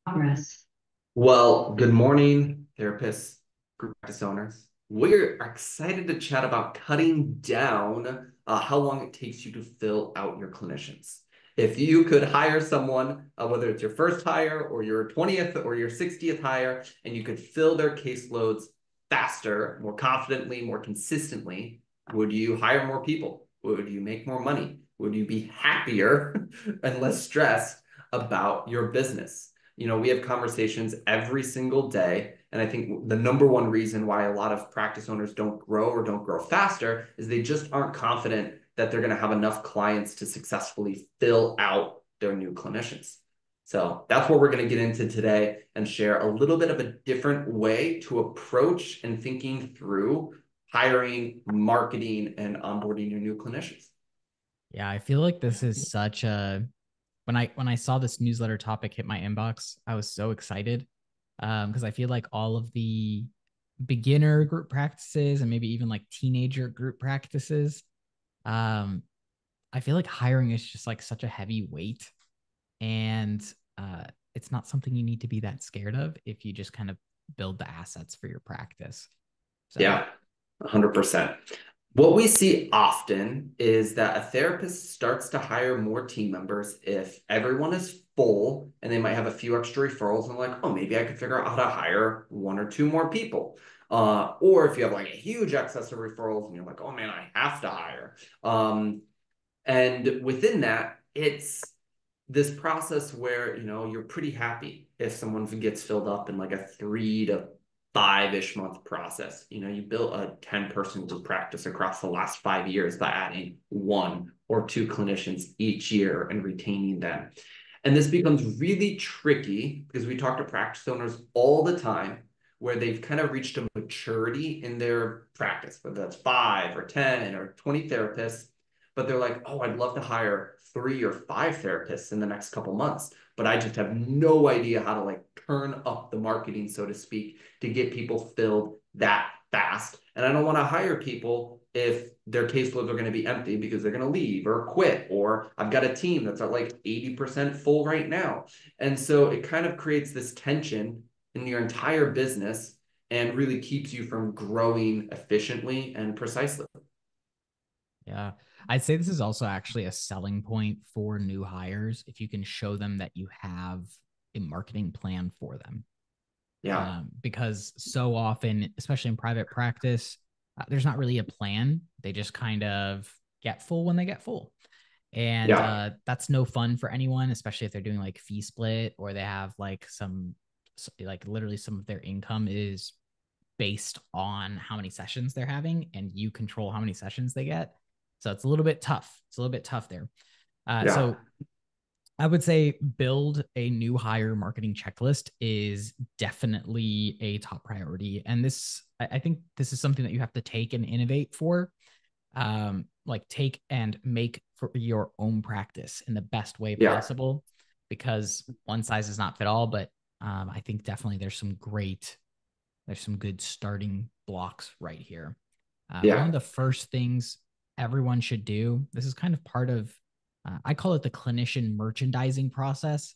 Progress. Well, good morning, therapists, group practice owners. We're excited to chat about cutting down how long it takes you to fill out your clinicians. If you could hire someone, whether it's your first hire or your 20th or your 60th hire, and you could fill their caseloads faster, more confidently, more consistently, would you hire more people? Would you make more money? Would you be happier and less stressed about your business? We have conversations every single day. And I think the number one reason why a lot of practice owners don't grow or don't grow faster is they just aren't confident that they're going to have enough clients to successfully fill out their new clinicians. So that's what we're going to get into today and share a little bit of a different way to approach and thinking through hiring, marketing, and onboarding your new clinicians. Yeah, I feel like this is such a when I saw this newsletter topic hit my inbox, I was so excited because I feel like all of the beginner group practices and maybe even like teenager group practices, um, I feel like hiring is just like such a heavy weight, and uh, it's not something you need to be that scared of if you just kind of build the assets for your practice. So Yeah, 100%. What we see often is that a therapist starts to hire more team members if everyone is full and they might have a few extra referrals and like, oh, maybe I could figure out how to hire one or two more people. Or if you have like a huge excess of referrals and you're like, oh man, I have to hire. And within that, it's this process where you're pretty happy if someone gets filled up in like a 3 to 5-ish month process. You built a 10-person group practice across the last 5 years by adding one or two clinicians each year and retaining them. And this becomes really tricky because we talk to practice owners all the time where they've kind of reached a maturity in their practice, whether that's 5 or 10 or 20 therapists, but they're like, oh, I'd love to hire 3 or 5 therapists in the next couple months, but I just have no idea how to like turn up the marketing, so to speak, to get people filled that fast. And I don't want to hire people if their caseloads are going to be empty because they're going to leave or quit, or I've got a team that's at like 80% full right now. And so it kind of creates this tension in your entire business and really keeps you from growing efficiently and precisely. yeah, I'd say this is also actually a selling point for new hires if you can show them that you have a marketing plan for them. Yeah. Because so often, especially in private practice, there's not really a plan. They just kind of get full when they get full. And Yeah. that's no fun for anyone, especially if they're doing like fee split or they have like like literally some of their income is based on how many sessions they're having and you control how many sessions they get. So it's a little bit tough. It's a little bit tough there. Yeah. So I would say build a new hire marketing checklist is definitely a top priority. And I think this is something that you have to take and innovate for. Like take and make for your own practice in the best way Yeah. possible, because one size does not fit all. But I think definitely there's some good starting blocks right here. One Yeah. of the first things everyone should do, this is kind of part of, I call it the clinician merchandising process.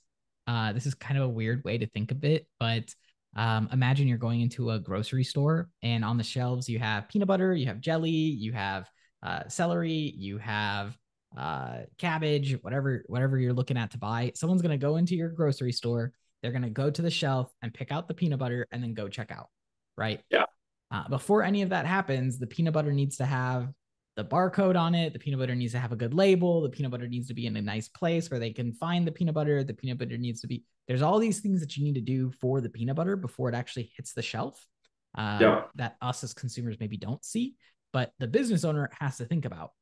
This is kind of a weird way to think of it, but imagine you're going into a grocery store and on the shelves you have peanut butter, you have jelly, you have celery, you have cabbage, whatever you're looking at to buy. Someone's going to go into your grocery store. They're going to go to the shelf and pick out the peanut butter and then go check out, right? Yeah. Before any of that happens, the peanut butter needs to have the barcode on it. The peanut butter needs to have a good label. The peanut butter needs to be in a nice place where they can find the peanut butter. The peanut butter needs to be, there's all these things that you need to do for the peanut butter before it actually hits the shelf, Yeah. that us as consumers maybe don't see, but the business owner has to think about.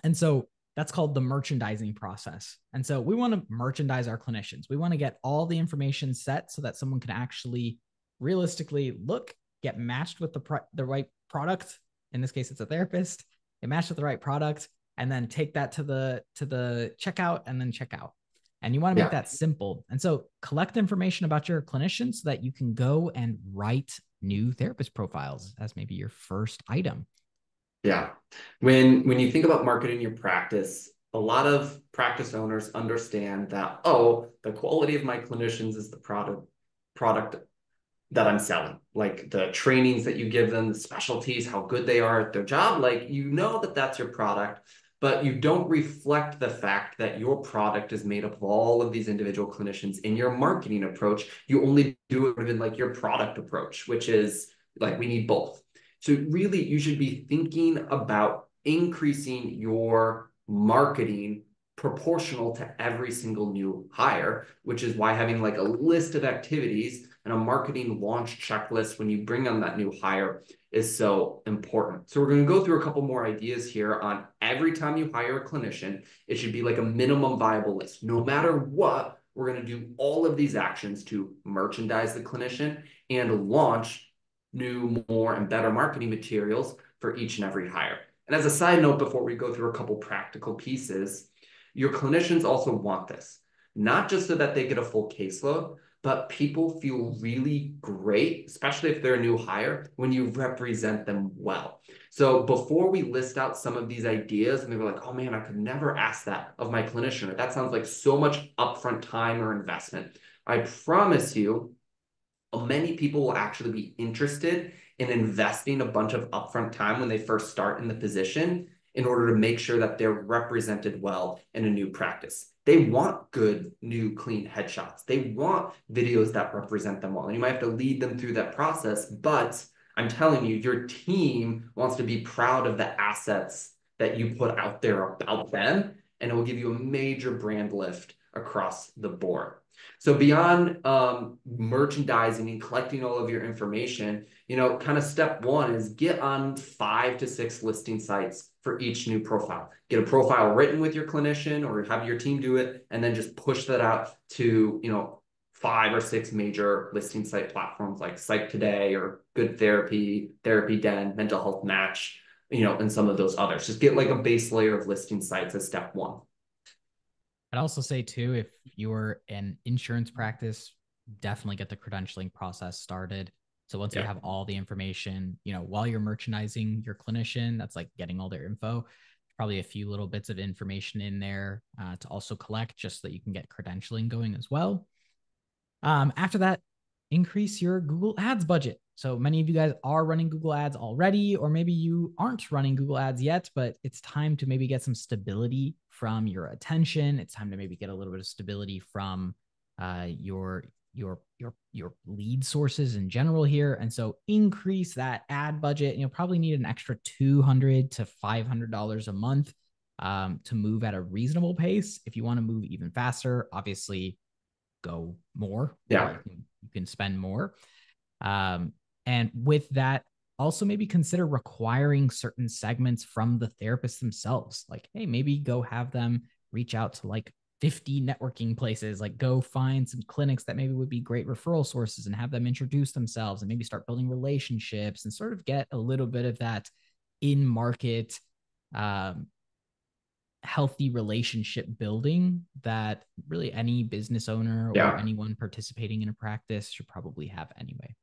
And so that's called the merchandising process. And so we want to merchandise our clinicians. We want to get all the information set so that someone can actually realistically look, get matched with the right product. In this case, it's a therapist. Get matched with the right product, and then take that to the checkout and then check out. And you want to make Yeah. that simple. And so collect information about your clinician so that you can go and write new therapist profiles as maybe your first item. Yeah. When you think about marketing your practice, a lot of practice owners understand that, oh, the quality of my clinicians is the product that I'm selling, like the trainings that you give them, the specialties, how good they are at their job. Like, you know that that's your product, but you don't reflect the fact that your product is made up of all of these individual clinicians. In your marketing approach, you only do it in like your product approach, which is like, we need both. So really, you should be thinking about increasing your marketing proportional to every single new hire, which is why having like a list of activities and a marketing launch checklist when you bring on that new hire is so important. So we're going to go through a couple more ideas here on every time you hire a clinician, it should be like a minimum viable list. No matter what, we're going to do all of these actions to merchandise the clinician and launch new, more, and better marketing materials for each and every hire. And as a side note, before we go through a couple practical pieces, your clinicians also want this, not just so that they get a full caseload, but people feel really great, especially if they're a new hire, when you represent them well. So before we list out some of these ideas, and they were like, oh man, I could never ask that of my clinician, or that sounds like so much upfront time or investment. I promise you, many people will actually be interested in investing a bunch of upfront time when they first start in the position in order to make sure that they're represented well in a new practice. They want good, new, clean headshots. They want videos that represent them well. And you might have to lead them through that process, but I'm telling you, your team wants to be proud of the assets that you put out there about them, and it will give you a major brand lift across the board. So beyond merchandising and collecting all of your information, kind of step one is get on 5 to 6 listing sites for each new profile. Get a profile written with your clinician or have your team do it, and then just push that out to, 5 or 6 major listing site platforms like Psych Today or Good Therapy, Therapy Den, Mental Health Match, and some of those others. Just get like a base layer of listing sites as step one. I'd also say too, if you're an insurance practice, definitely get the credentialing process started. So once you have all the information, while you're merchandising your clinician, that's like getting all their info. Probably a few little bits of information in there to also collect, just so that you can get credentialing going as well. After that, increase your Google Ads budget. So many of you guys are running Google Ads already, or maybe you aren't running Google Ads yet, but it's time to maybe get some stability from your attention. It's time to maybe get a little bit of stability from your lead sources in general here. And so increase that ad budget. You'll probably need an extra $200 to $500 a month to move at a reasonable pace. If you want to move even faster, obviously go more. Yeah. You can spend more. And with that, also maybe consider requiring certain segments from the therapists themselves. Like, hey, maybe go have them reach out to like 50 networking places, like go find some clinics that maybe would be great referral sources and have them introduce themselves and maybe start building relationships and sort of get a little bit of that in market healthy relationship building that really any business owner or anyone participating in a practice should probably have anyway.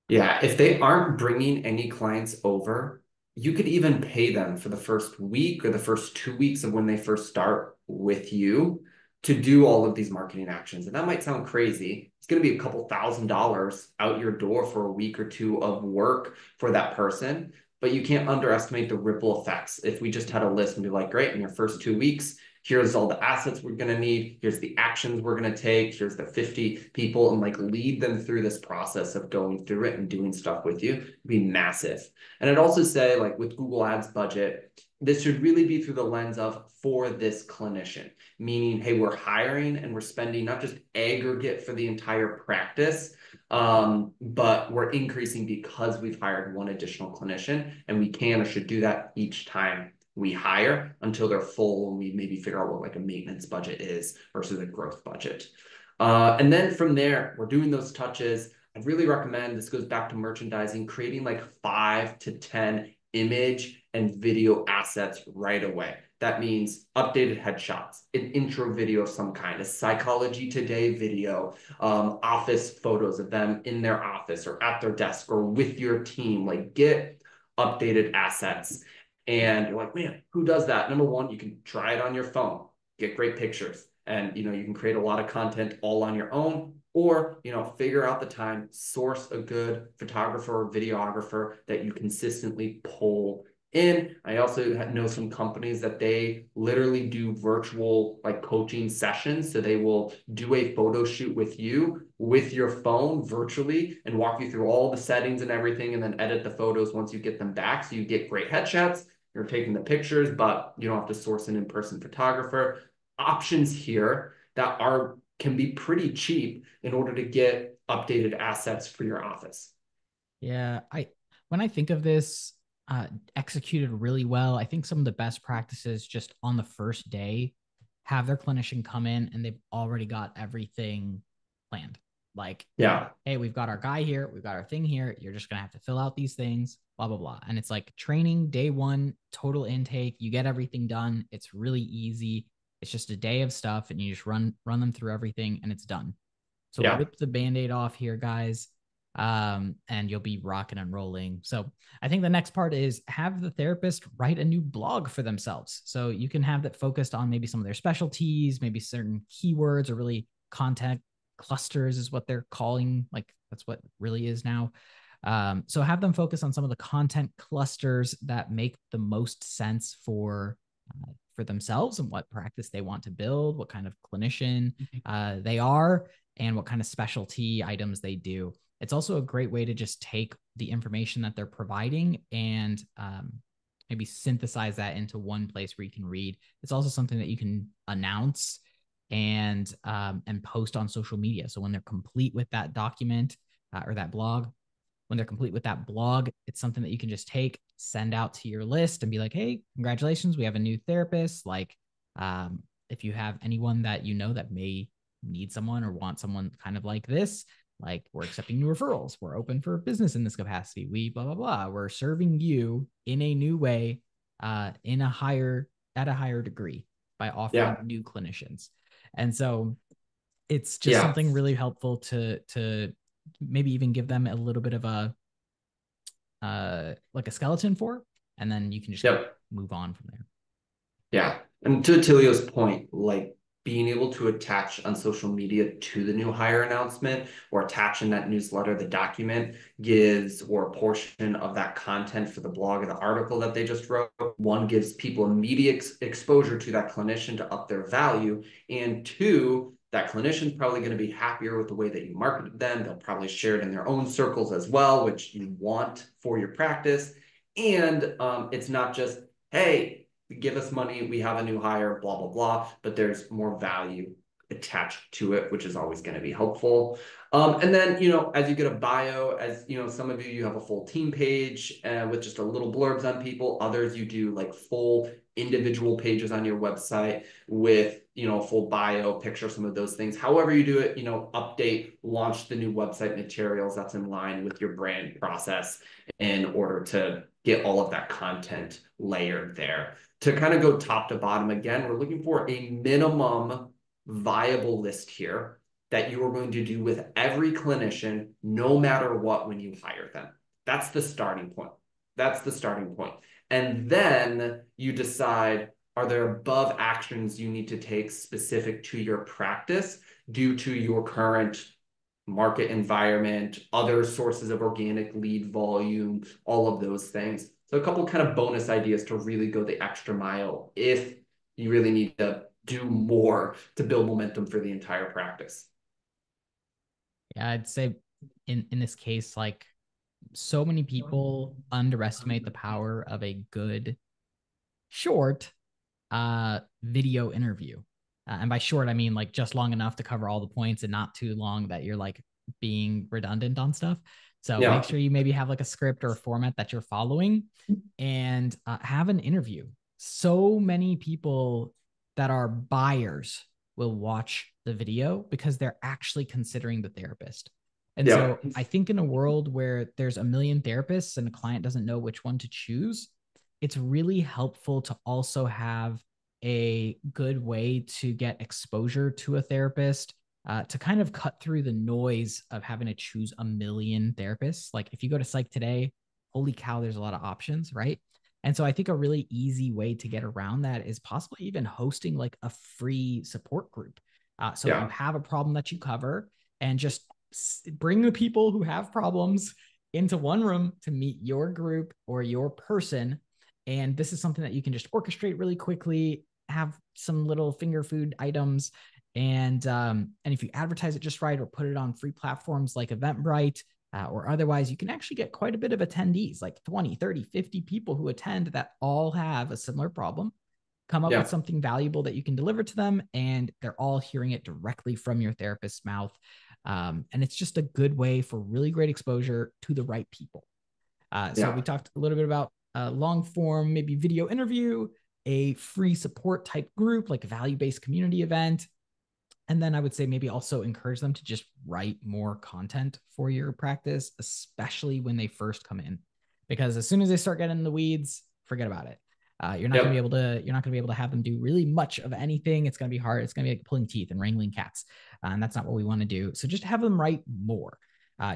Yeah, if they aren't bringing any clients over, you could even pay them for the first week or the first 2 weeks of when they first start with you to do all of these marketing actions. And that might sound crazy. It's going to be a couple $1,000s out your door for a week or two of work for that person. But you can't underestimate the ripple effects. If we just had a list and be like, great, in your first 2 weeks, here's all the assets we're going to need. Here's the actions we're going to take. Here's the 50 people, and like lead them through this process of going through it and doing stuff with you. It'd be massive. And I'd also say, like with Google Ads budget, this should really be through the lens of for this clinician, meaning, hey, we're hiring and we're spending not just aggregate for the entire practice, but we're increasing because we've hired one additional clinician, and we can or should do that each time we hire until they're full, and we maybe figure out what like a maintenance budget is versus a growth budget. And then from there, we're doing those touches. I'd really recommend, this goes back to merchandising, creating like 5 to 10 image and video assets right away. That means updated headshots, an intro video of some kind, a Psychology Today video, office photos of them in their office or at their desk or with your team. Like, get updated assets. And you're like, man, who does that? Number one, you can try it on your phone, get great pictures, and you can create a lot of content all on your own, or figure out the time, source a good photographer or videographer that you consistently pull in. I also know some companies that they literally do virtual like coaching sessions. So they will do a photo shoot with you with your phone virtually and walk you through all the settings and everything, and then edit the photos once you get them back. So you get great headshots, you're taking the pictures, but you don't have to source an in-person photographer. Options here that can be pretty cheap in order to get updated assets for your office. Yeah, when I think of this executed really well, I think some of the best practices just on the first day have their clinician come in and they've already got everything planned. Like, Yeah, hey, we've got our guy here, we've got our thing here. You're just gonna have to fill out these things, blah blah blah. And it's like training day one, total intake. You get everything done. It's really easy. It's just a day of stuff, and you just run them through everything, and it's done. So yeah, rip the band-aid off here, guys, and you'll be rocking and rolling. So I think the next part is have the therapist write a new blog for themselves. So you can have that focused on maybe some of their specialties, maybe certain keywords or really content clusters is what they're calling. Like that's what it really is now. So have them focus on some of the content clusters that make the most sense for themselves and what practice they want to build, what kind of clinician they are, and what kind of specialty items they do. It's also a great way to just take the information that they're providing and maybe synthesize that into one place where you can read. It's also something that you can announce and post on social media. So when they're complete with that document or that blog, when they're complete with that blog, it's something that you can just take, send out to your list and be like, hey, congratulations, we have a new therapist. Like, if you have anyone that that may need someone or want someone kind of like this, like we're accepting new referrals. We're open for business in this capacity. We blah, blah, blah. We're serving you in a new way, at a higher degree by offering yeah, new clinicians. And so it's just yeah. something really helpful to maybe even give them a little bit of a like a skeleton for, and then you can just kind of Yep. move on from there. Yeah. And to Attilio's point, like being able to attach on social media to the new hire announcement or attach in that newsletter, the document gives, or a portion of that content for the blog or the article that they just wrote. One, gives people immediate exposure to that clinician to up their value. And two, that clinician's probably going to be happier with the way that you marketed them. They'll probably share it in their own circles as well, which you want for your practice. And it's not just, hey, give us money, we have a new hire, blah, blah, blah, but there's more value attached to it, which is always going to be helpful. And then, as you get a bio, as some of you have a full team page with just a little blurbs on people. Others, you do like full individual pages on your website with, full bio, picture, some of those things. However you do it, update, launch the new website materials that's in line with your brand process in order to get all of that content layered there. To kind of go top to bottom again, we're looking for a minimum viable list here that you are going to do with every clinician, no matter what, when you hire them. That's the starting point. That's the starting point. And then you decide, are there above actions you need to take specific to your practice due to your current market environment, other sources of organic lead volume, all of those things. So a couple kind of bonus ideas to really go the extra mile if you really need to do more to build momentum for the entire practice. Yeah, I'd say in this case, like so many people underestimate the power of a good short video interview. And by short, I mean like just long enough to cover all the points and not too long that you're like being redundant on stuff. So make Yeah. sure you maybe have like a script or a format that you're following and have an interview. So many people that are buyers will watch the video because they're actually considering the therapist. And Yeah. so I think in a world where there's a million therapists and a client doesn't know which one to choose, it's really helpful to also have a good way to get exposure to a therapist, to kind of cut through the noise of having to choose a million therapists. Like if you go to Psych Today, holy cow, there's a lot of options, right? And so I think a really easy way to get around that is possibly even hosting like a free support group. So you Yeah. have a problem that you cover, and just bring the people who have problems into one room to meet your group or your person. And this is something that you can just orchestrate really quickly, have some little finger food items. And if you advertise it just right or put it on free platforms like Eventbrite, or otherwise, you can actually get quite a bit of attendees, like 20, 30, 50 people who attend that all have a similar problem. Come up with Yeah. something valuable that you can deliver to them, and they're all hearing it directly from your therapist's mouth. And it's just a good way for really great exposure to the right people. So Yeah. we talked a little bit about long form, maybe video interview, a free support type group, like a value-based community event. And then I would say maybe also encourage them to just write more content for your practice, especially when they first come in, because as soon as they start getting in the weeds, forget about it. Yep. You're not going to be able to have them do really much of anything. It's going to be hard. It's going to be like pulling teeth and wrangling cats. And that's not what we want to do. So just have them write more.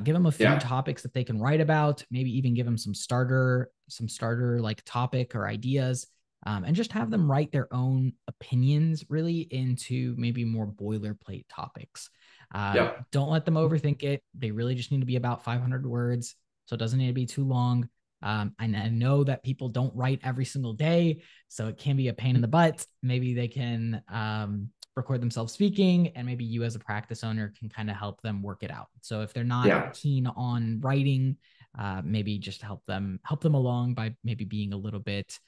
Give them a few Yeah. topics that they can write about, maybe even give them some starter like topic or ideas, and just have them write their own opinions really into maybe more boilerplate topics. Yep. Don't let them overthink it. They really just need to be about 500 words. So it doesn't need to be too long. And I know that people don't write every single day, so it can be a pain in the butt. Maybe they can record themselves speaking, and maybe you as a practice owner can kind of help them work it out. So if they're not Yeah. keen on writing, maybe just help them along by maybe being a little bit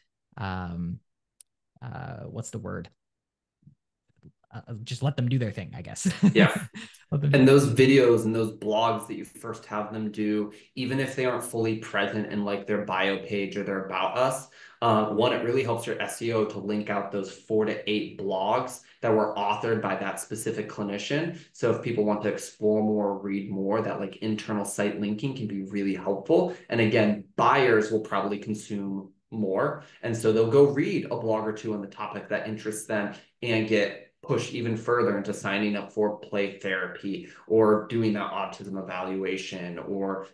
what's the word? Just let them do their thing, I guess. Yeah. Let them do And their those thing. videos and those blogs that you first have them do, even if they aren't fully present in like their bio page or their about us, one, it really helps your SEO to link out those 4 to 8 blogs that were authored by that specific clinician. So if people want to explore more or read more, that like internal site linking can be really helpful. And again, buyers will probably consume more. And so they'll go read a blog or two on the topic that interests them and get push even further into signing up for play therapy or doing that autism evaluation or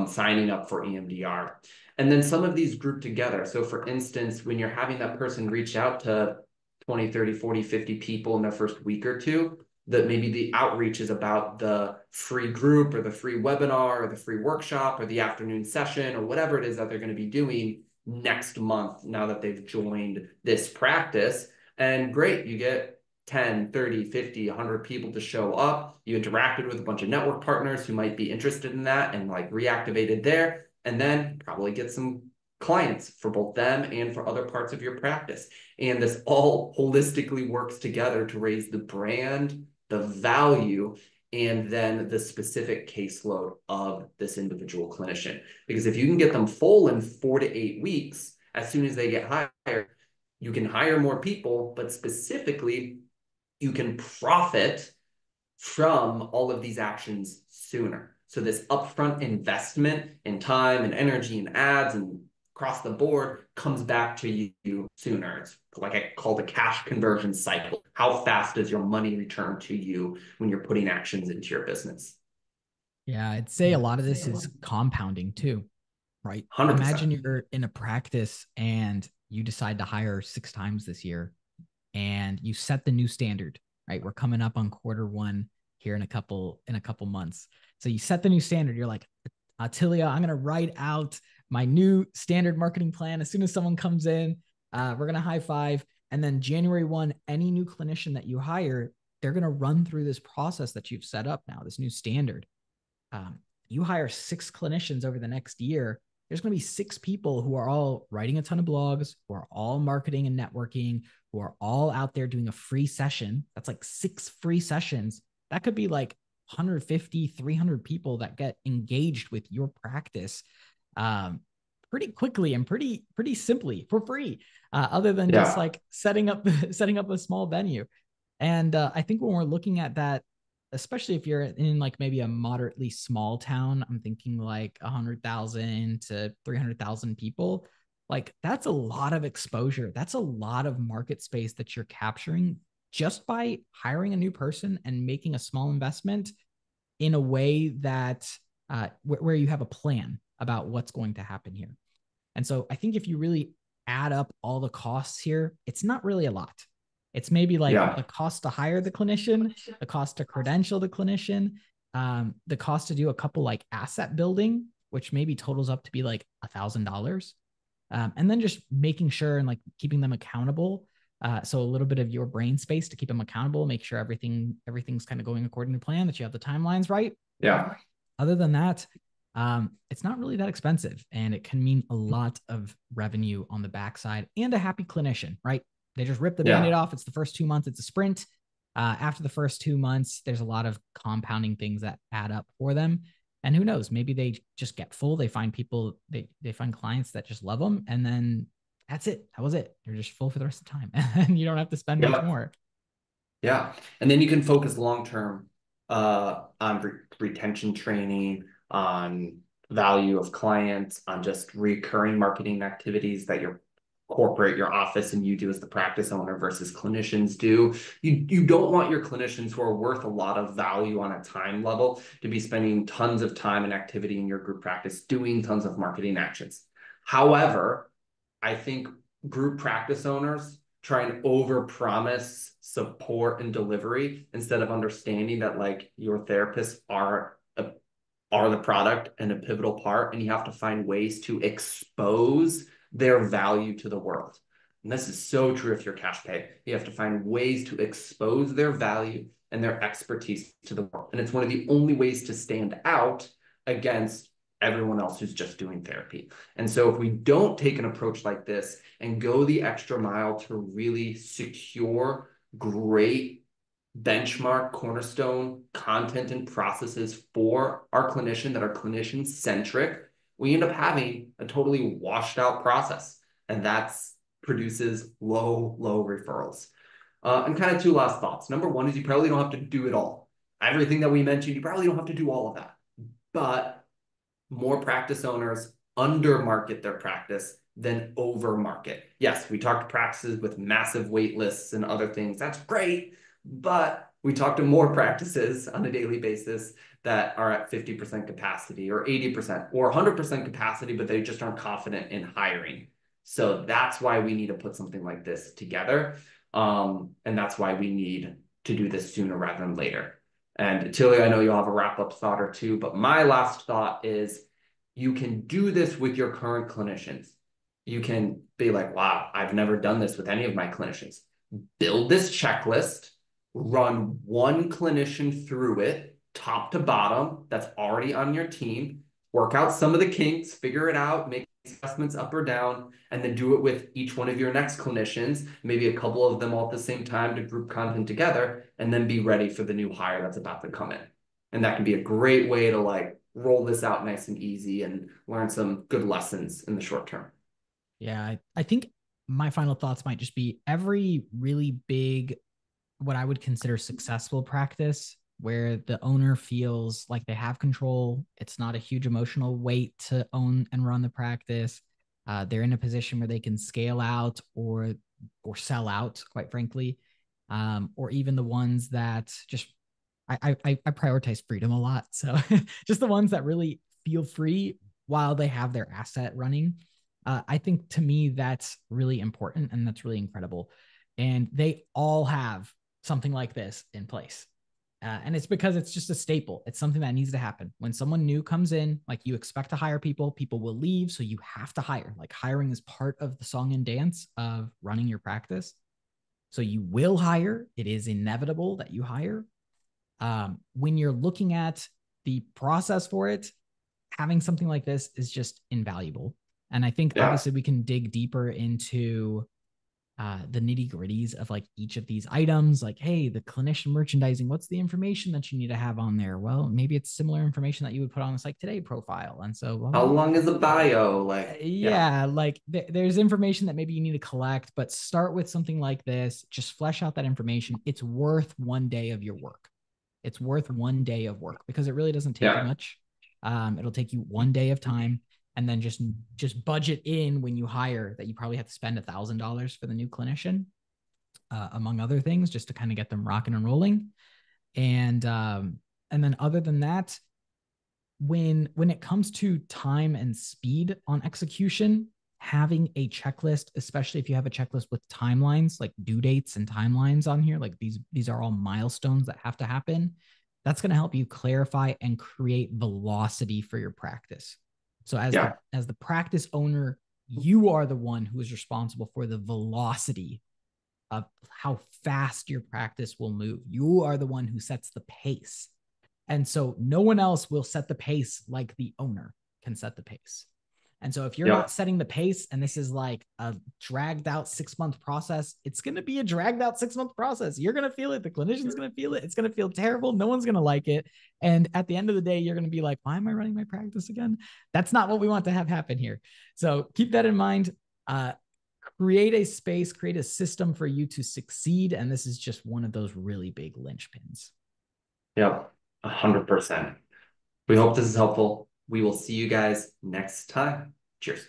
signing up for EMDR. And then some of these group together. So for instance, when you're having that person reach out to 20, 30, 40, 50 people in their first week or two, that maybe the outreach is about the free group or the free webinar or the free workshop or the afternoon session or whatever it is that they're going to be doing next month now that they've joined this practice. And great, you get 10, 30, 50, 100 people to show up. You interacted with a bunch of network partners who might be interested in that and like reactivated there, and then probably get some clients for both them and for other parts of your practice. And this all holistically works together to raise the brand, the value, and then the specific caseload of this individual clinician. Because if you can get them full in 4 to 8 weeks, as soon as they get hired, you can hire more people, but specifically, you can profit from all of these actions sooner. So this upfront investment in time and energy and ads and across the board comes back to you sooner. It's like I call the cash conversion cycle. How fast does your money return to you when you're putting actions into your business? Yeah, I'd say a lot of this is compounding too, right? Imagine 100%. you're in a practice and you decide to hire 6 times this year, and you set the new standard, right? We're coming up on quarter 1 here in a couple months. So you set the new standard. You're like, Attilio, I'm going to write out my new standard marketing plan. As soon as someone comes in, we're going to high five. And then January 1, any new clinician that you hire, they're going to run through this process that you've set up now, this new standard. You hire 6 clinicians over the next year, there's going to be 6 people who are all writing a ton of blogs, who are all marketing and networking, who are all out there doing a free session. That's like 6 free sessions. That could be like 150, 300 people that get engaged with your practice pretty quickly and pretty simply for free, other than just Yeah. like setting up setting up a small venue. And I think when we're looking at that, especially if you're in like maybe a moderately small town, I'm thinking like 100,000 to 300,000 people. Like that's a lot of exposure. That's a lot of market space that you're capturing just by hiring a new person and making a small investment in a way that where you have a plan about what's going to happen here. And so I think if you really add up all the costs here, it's not really a lot. It's maybe like Yeah. the cost to hire the clinician, the cost to credential the clinician, the cost to do a couple like asset building, which maybe totals up to be like $1,000. And then just making sure and like keeping them accountable. So a little bit of your brain space to keep them accountable, make sure everything's kind of going according to plan, that you have the timelines right. Yeah. Other than that, it's not really that expensive, and it can mean a lot of revenue on the backside and a happy clinician, right? They just rip the band-aid Yeah. off. It's the first 2 months, it's a sprint. After the first 2 months, there's a lot of compounding things that add up for them. And who knows, maybe they just get full. They find people, they find clients that just love them. And then that's it. That was it. They're just full for the rest of the time. And you don't have to spend much Yeah. more. Yeah. And then you can focus long term on retention training, on value of clients, on just recurring marketing activities that your corporate, your office, and you do as the practice owner versus clinicians do. You don't want your clinicians who are worth a lot of value on a time level to be spending tons of time and activity in your group practice doing tons of marketing actions. However, I think group practice owners try and over promise support and delivery instead of understanding that like your therapists are the product and a pivotal part, and you have to find ways to expose their value to the world. And this is so true if you're cash pay. You have to find ways to expose their value and their expertise to the world. And it's one of the only ways to stand out against everyone else who's just doing therapy. And so if we don't take an approach like this and go the extra mile to really secure great benchmark cornerstone content and processes for our clinician that are clinician centric, we end up having a totally washed out process. And that's produces low referrals. And kind of two last thoughts. Number one is you probably don't have to do it all. Everything that we mentioned, you probably don't have to do all of that. But more practice owners undermarket their practice than overmarket. Yes, we talk to practices with massive wait lists and other things. That's great. But we talk to more practices on a daily basis that are at 50% capacity or 80% or 100% capacity, but they just aren't confident in hiring. So that's why we need to put something like this together. And that's why we need to do this sooner rather than later. And Attilio, I know you'll have a wrap-up thought or two, but my last thought is you can do this with your current clinicians. You can be like, wow, I've never done this with any of my clinicians. Build this checklist, run one clinician through it, top to bottom, that's already on your team, work out some of the kinks, figure it out, make assessments up or down, and then do it with each one of your next clinicians, maybe a couple of them all at the same time to group content together, and then be ready for the new hire that's about to come in. And that can be a great way to like roll this out nice and easy and learn some good lessons in the short term. Yeah, I think my final thoughts might just be every really big, what I would consider successful practice where the owner feels like they have control. It's not a huge emotional weight to own and run the practice. They're in a position where they can scale out or sell out, quite frankly, or even the ones that just I prioritize freedom a lot. So just the ones that really feel free while they have their asset running. I think to me that's really important and that's really incredible. And they all have something like this in place. And it's because it's just a staple. It's something that needs to happen. When someone new comes in, like you expect to hire people, people will leave. So you have to hire. Like hiring is part of the song and dance of running your practice. So you will hire. It is inevitable that you hire. When you're looking at the process for it, having something like this is just invaluable. And I think obviously we can dig deeper into the nitty gritties of like each of these items. Like, hey, the clinician merchandising, what's the information that you need to have on there? Well, maybe it's similar information that you would put on a Psych Today profile. And so, blah, blah, How blah. long is a bio? Like, Yeah, like there's information that maybe you need to collect, but start with something like this. Just flesh out that information. It's worth one day of your work. It's worth one day of work because it really doesn't take you much. It'll take you one day of time, and then just budget in when you hire that you probably have to spend $1,000 for the new clinician, among other things, just to kind of get them rocking and rolling. And then other than that, when it comes to time and speed on execution, having a checklist, especially if you have a checklist with timelines, like due dates and timelines on here, like these are all milestones that have to happen. That's going to help you clarify and create velocity for your practice. So Yeah. as the practice owner, you are the one who is responsible for the velocity of how fast your practice will move. You are the one who sets the pace. And so no one else will set the pace like the owner can set the pace. And so if you're Yeah. not setting the pace and this is like a dragged out 6-month process, it's going to be a dragged out 6-month process. You're going to feel it. The clinician's going to feel it. It's going to feel terrible. No one's going to like it. And at the end of the day, you're going to be like, why am I running my practice again? That's not what we want to have happen here. So keep that in mind. Create a space, create a system for you to succeed. And this is just one of those really big linchpins. Yeah. 100%. We hope this is helpful. We will see you guys next time. Cheers.